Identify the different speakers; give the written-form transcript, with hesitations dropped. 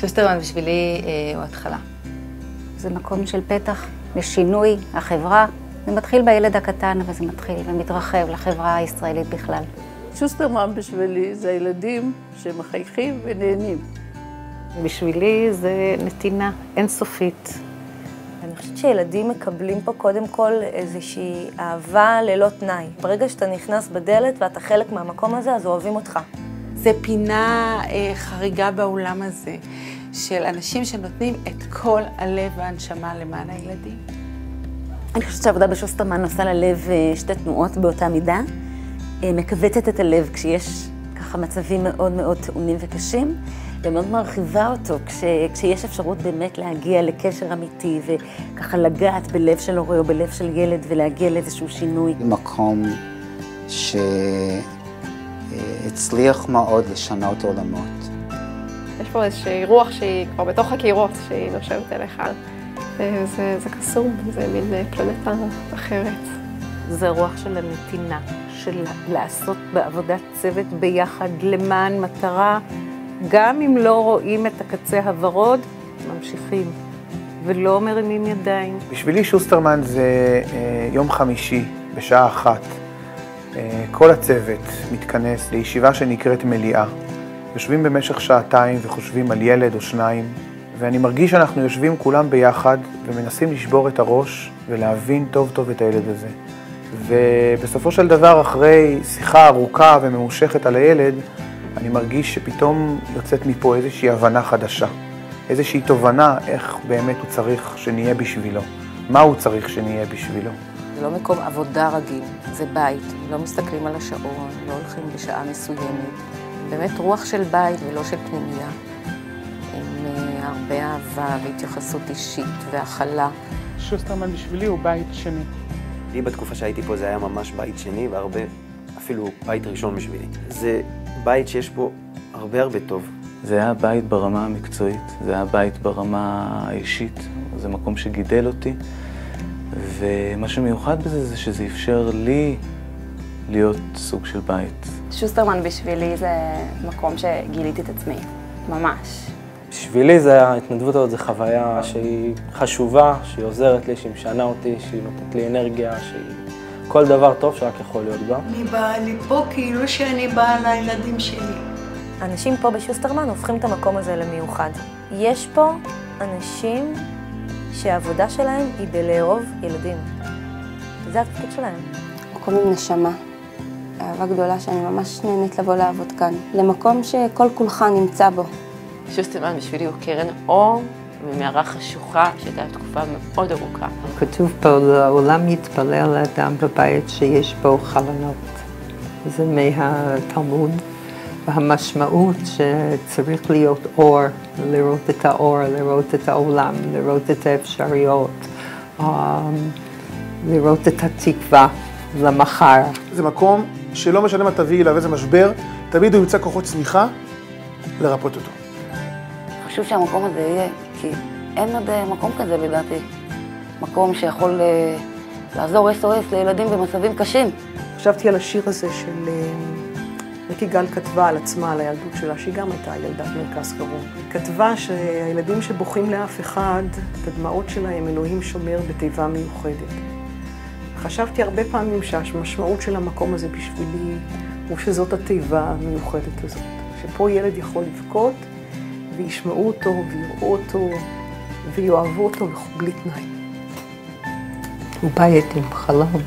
Speaker 1: שוסטרמן בשבילי הוא התחלה.
Speaker 2: זה מקום של פתח לשינוי החברה. זה מתחיל בילד הקטן, אבל זה מתחיל ומתרחב לחברה הישראלית בכלל.
Speaker 3: שוסטרמן בשבילי זה הילדים שמחייכים ונהנים.
Speaker 4: בשבילי זה נתינה אינסופית.
Speaker 5: אני חושבת שילדים מקבלים פה קודם כל איזושהי אהבה ללא תנאי. ברגע שאתה נכנס בדלת ואתה חלק מהמקום הזה, אז אוהבים אותך.
Speaker 6: זה פינה חריגה בעולם הזה, של אנשים שנותנים את כל הלב והנשמה למען הילדים.
Speaker 2: אני חושבת שהעבודה בשוסטרמן עושה ללב שתי תנועות באותה מידה. מקבצת את הלב כשיש ככה מצבים מאוד מאוד טעונים וקשים, ומאוד מרחיבה אותו כשיש אפשרות באמת להגיע לקשר אמיתי, וככה לגעת בלב של הורה או בלב של ילד ולהגיע לאיזשהו שינוי.
Speaker 7: מקום שהצליח מאוד לשנות עולמות.
Speaker 8: יש פה איזושהי רוח שהיא כבר בתוך הקירות, שהיא נושבת אליך. זה קסום, זה מין פלנטה אחרת.
Speaker 4: זה רוח של הנתינה, של לעשות בעבודת צוות ביחד למען מטרה, גם אם לא רואים את הקצה הוורוד, ממשיכים ולא מרימים ידיים.
Speaker 9: בשבילי שוסטרמן זה יום חמישי בשעה 1. כל הצוות מתכנס לישיבה שנקראת מליאה. יושבים במשך שעתיים וחושבים על ילד או שניים, ואני מרגיש שאנחנו יושבים כולם ביחד ומנסים לשבור את הראש ולהבין טוב טוב את הילד הזה. ובסופו של דבר, אחרי שיחה ארוכה וממושכת על הילד, אני מרגיש שפתאום יוצאת מפה איזושהי הבנה חדשה, איזושהי תובנה איך באמת הוא צריך שנהיה בשבילו, מה הוא צריך שנהיה בשבילו.
Speaker 10: זה לא מקום עבודה רגיל, זה בית, לא מסתכלים על השעון, לא הולכים בשעה מסוימת. באמת רוח של בית ולא של פנימייה, עם הרבה אהבה והתייחסות אישית והכלה.
Speaker 11: שוסטרמן בשבילי הוא בית שני.
Speaker 12: לי בתקופה שהייתי פה זה היה ממש בית שני, והרבה, אפילו בית ראשון בשבילי. זה בית שיש בו הרבה טוב.
Speaker 13: זה היה בית ברמה המקצועית, זה היה בית ברמה האישית, זה מקום שגידל אותי, ומה שמיוחד בזה זה שזה אפשר לי להיות סוג של בית.
Speaker 8: שוסטרמן בשבילי זה מקום שגיליתי את עצמי, ממש.
Speaker 14: בשבילי ההתנדבות הזאת זו חוויה שהיא חשובה, שהיא עוזרת לי, שהיא משנה אותי, שהיא נותנת לי אנרגיה, שהיא כל דבר טוב שרק יכול להיות בה.
Speaker 3: אני באה לי פה כאילו שאני באה לילדים שלי.
Speaker 5: אנשים פה בשוסטרמן הופכים את המקום הזה למיוחד. יש פה אנשים שהעבודה שלהם היא בלאהוב ילדים. זה התפקיד שלהם.
Speaker 8: מקום עם נשמה. אהבה גדולה שאני ממש נהנית לבוא לעבוד כאן. למקום שכל כולך נמצא בו.
Speaker 6: שוסטרמן בשבילי הוא קרן אור ממערה חשוכה שהייתה תקופה מאוד ארוכה.
Speaker 15: כתוב פה, לעולם יתפלל לאדם בבית שיש בו חלונות. זה מהתלמוד, והמשמעות שצריך להיות אור, לראות את האור, לראות את העולם, לראות את האפשרויות, לראות את התקווה למחר.
Speaker 9: זה מקום שלא משנה מה תביא אליו איזה משבר, תמיד הוא ימצא כוחות צמיחה לרפות אותו.
Speaker 2: חשוב שהמקום הזה יהיה, כי אין עוד מקום כזה לדעתי. מקום שיכול לעזור SOS לילדים במצבים קשים.
Speaker 3: חשבתי על השיר הזה של ריקי גל כתבה על עצמה, על הילדות שלה, שהיא גם הייתה ילדת מרכז חירום. היא כתבה שהילדים שבוכים לאף אחד, את הדמעות שלהם אלוהים שומר בתיבה מיוחדת. חשבתי הרבה פעמים שהמשמעות של המקום הזה בשבילי הוא שזאת התיבה המיוחדת הזאת. שפה ילד יכול לבכות וישמעו אותו ויראו אותו ויאהבו אותו בלי תנאי.
Speaker 15: הוא בית עם חלום.